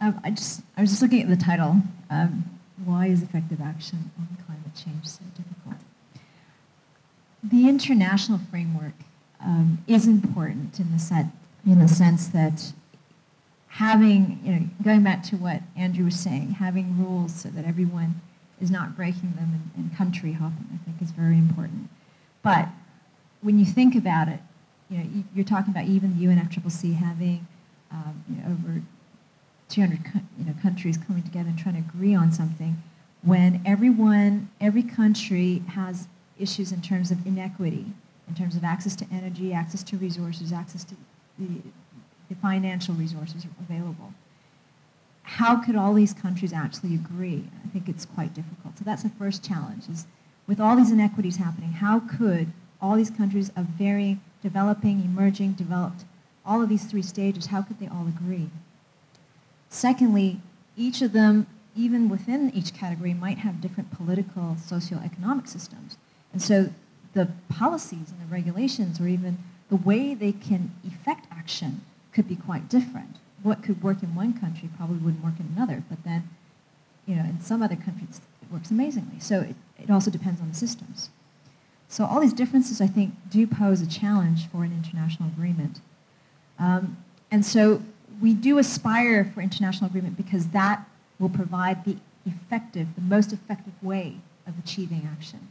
I was just looking at the title. Why is effective action on climate change so difficult? The international framework is important in the sense that having, going back to what Andrew was saying, having rules so that everyone is not breaking them and country hopping, I think is very important. But when you think about it, you're talking about even the UNFCCC having over 200 countries coming together and trying to agree on something, when every country has issues in terms of inequity, in terms of access to energy, access to resources, access to the financial resources available. How could all these countries actually agree? I think it's quite difficult. So that's the first challenge, is with all these inequities happening, how could all these countries of varying, developing, emerging, developed, all of these three stages, how could they all agree? Secondly, each of them, even within each category, might have different political, socioeconomic systems. And so the policies and the regulations, or even the way they can effect action, could be quite different. What could work in one country probably wouldn't work in another, but then, in some other countries, it works amazingly. So it also depends on the systems. So all these differences, I think, do pose a challenge for an international agreement. And so we do aspire for international agreement because that will provide the most effective way of achieving action.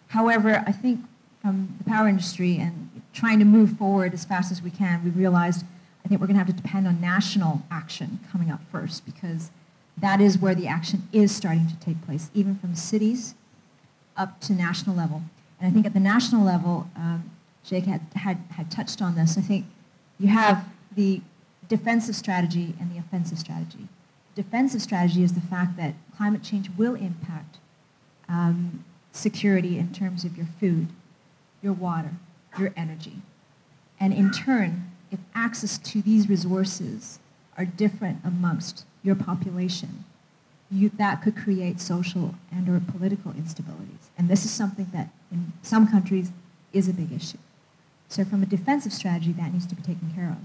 However, I think from the power industry and trying to move forward as fast as we can, we realized I think we're going to have to depend on national action coming up first, because that is where the action is starting to take place, even from cities up to national level. And I think at the national level, Jake had touched on this. I think you have the defensive strategy and the offensive strategy. Defensive strategy is the fact that climate change will impact security in terms of your food, your water, your energy. And in turn, if access to these resources are different amongst your population, that could create social and or political instabilities. And this is something that in some countries is a big issue. So from a defensive strategy, that needs to be taken care of.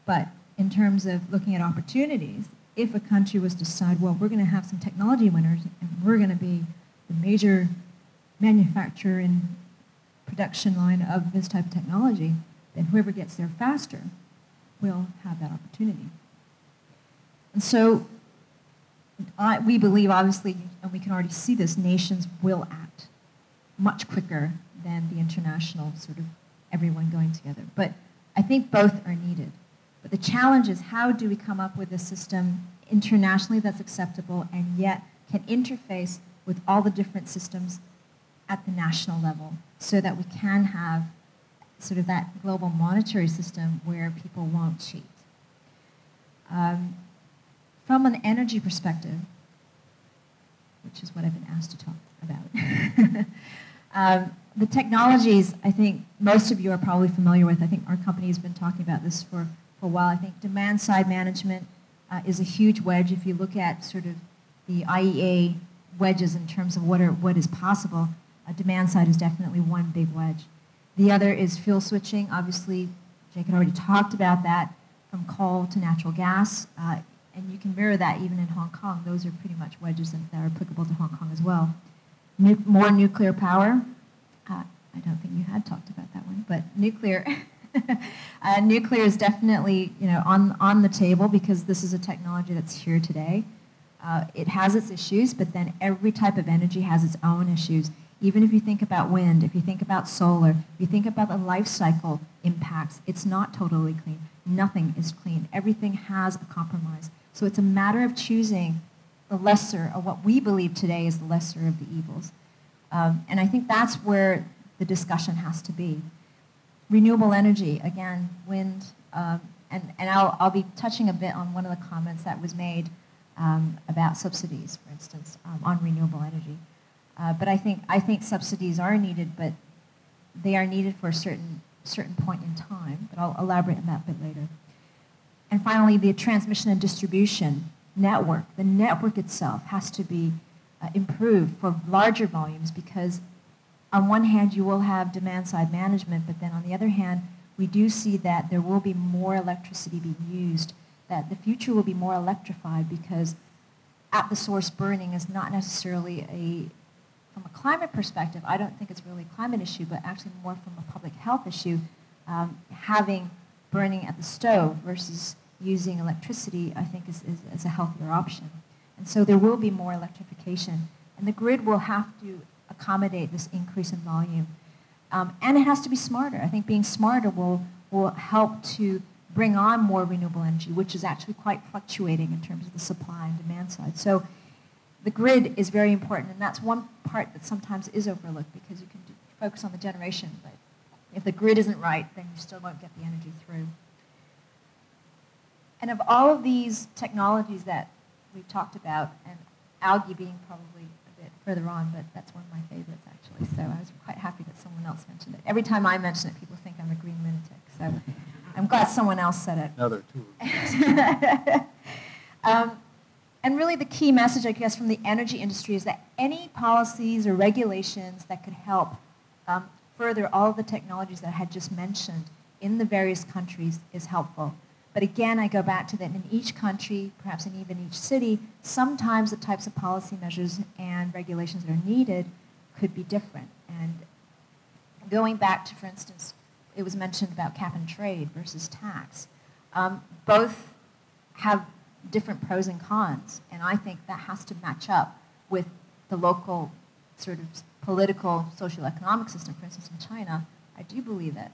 But in terms of looking at opportunities, if a country was to decide, well, we're going to have some technology winners and we're going to be the major manufacturer and production line of this type of technology, then whoever gets there faster will have that opportunity. And so we believe, obviously, and we can already see this, nations will act much quicker than the international sort of everyone going together. But I think both are needed. But the challenge is, how do we come up with a system internationally that's acceptable and yet can interface with all the different systems at the national level, so that we can have sort of that global monetary system where people won't cheat. From an energy perspective, which is what I've been asked to talk about, the technologies, I think most of you are probably familiar with. I think our company has been talking about this for a while. I think demand-side management is a huge wedge. If you look at sort of the IEA wedges in terms of what is possible, demand side is definitely one big wedge. The other is fuel switching. Obviously, Jake had already talked about that, from coal to natural gas. And you can mirror that even in Hong Kong. Those are pretty much wedges that are applicable to Hong Kong as well. More nuclear power. I don't think you had talked about that one, but nuclear. Nuclear is definitely on the table, because this is a technology that's here today. It has its issues, but then every type of energy has its own issues. Even if you think about wind, if you think about solar, if you think about the life cycle impacts, it's not totally clean. Nothing is clean. Everything has a compromise. So it's a matter of choosing the lesser, or what we believe today is the lesser of the evils. And I think that's where the discussion has to be. Renewable energy, again, wind, and I'll be touching a bit on one of the comments that was made about subsidies, for instance, on renewable energy. But I think subsidies are needed, but they are needed for a certain point in time. But I'll elaborate on that a bit later. And finally, the transmission and distribution network. The network itself has to be improved for larger volumes, because on one hand, you will have demand-side management, but then on the other hand, we do see that there will be more electricity being used that the future will be more electrified because at the source burning is not necessarily from a climate perspective, I don't think it's really a climate issue, but actually more from a public health issue. Having burning at the stove versus using electricity, I think is a healthier option. And so there will be more electrification. And the grid will have to accommodate this increase in volume. And it has to be smarter. I think being smarter will help to bring on more renewable energy, which is actually quite fluctuating in terms of the supply and demand side. So the grid is very important, and that's one part that sometimes is overlooked because you can focus on the generation, but if the grid isn't right, then you still won't get the energy through. And of all of these technologies that we've talked about, and algae being probably a bit further on, but that's one of my favorites actually, so I was quite happy that someone else mentioned it. Every time I mention it, people think I'm a green lunatic, so I'm glad someone else said it. Another two. And really the key message, I guess, from the energy industry is that any policies or regulations that could help further all of the technologies that I had just mentioned in the various countries is helpful. But again, I go back to that in each country, perhaps in even each city, sometimes the types of policy measures and regulations that are needed could be different. And going back to, for instance, it was mentioned about cap and trade versus tax. Both have different pros and cons, and I think that has to match up with the local sort of political, social economic system. For instance, in China, I do believe that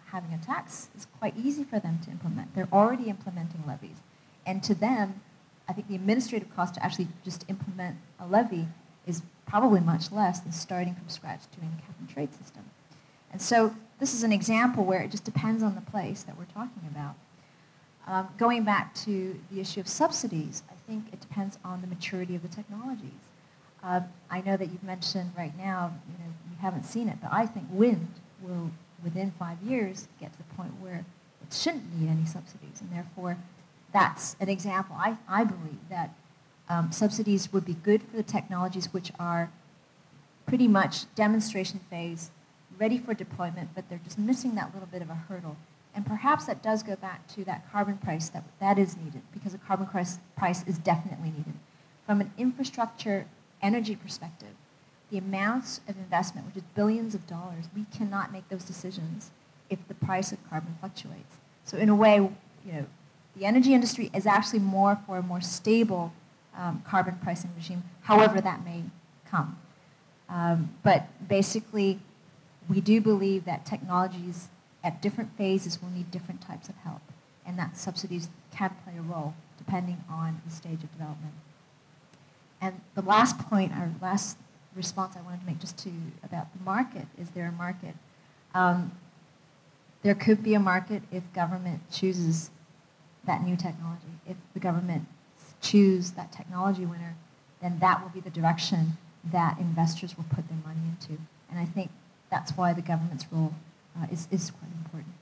having a tax is quite easy for them to implement. They're already implementing levies. And to them, I think the administrative cost to actually just implement a levy is probably much less than starting from scratch doing a cap and trade system. And so this is an example where it just depends on the place that we're talking about. Going back to the issue of subsidies, I think it depends on the maturity of the technologies. I know that you've mentioned right now, you haven't seen it, but I think wind will, within 5 years, get to the point where it shouldn't need any subsidies. And therefore, that's an example. I believe that subsidies would be good for the technologies which are pretty much demonstration phase, ready for deployment, but they're just missing that little bit of a hurdle. And perhaps that does go back to that carbon price that is needed, because a carbon price is definitely needed. From an infrastructure energy perspective, the amounts of investment, which is billions of dollars, we cannot make those decisions if the price of carbon fluctuates. So in a way, the energy industry is actually more for a more stable carbon pricing regime, however that may come. But basically, we do believe that technologies at different phases will need different types of help, and that subsidies can play a role depending on the stage of development. And the last point, or last response I wanted to make just about the market, is there a market? There could be a market if government chooses that new technology. If the government choose that technology winner, then that will be the direction that investors will put their money into. And I think that's why the government's role is quite important.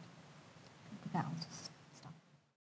But that was just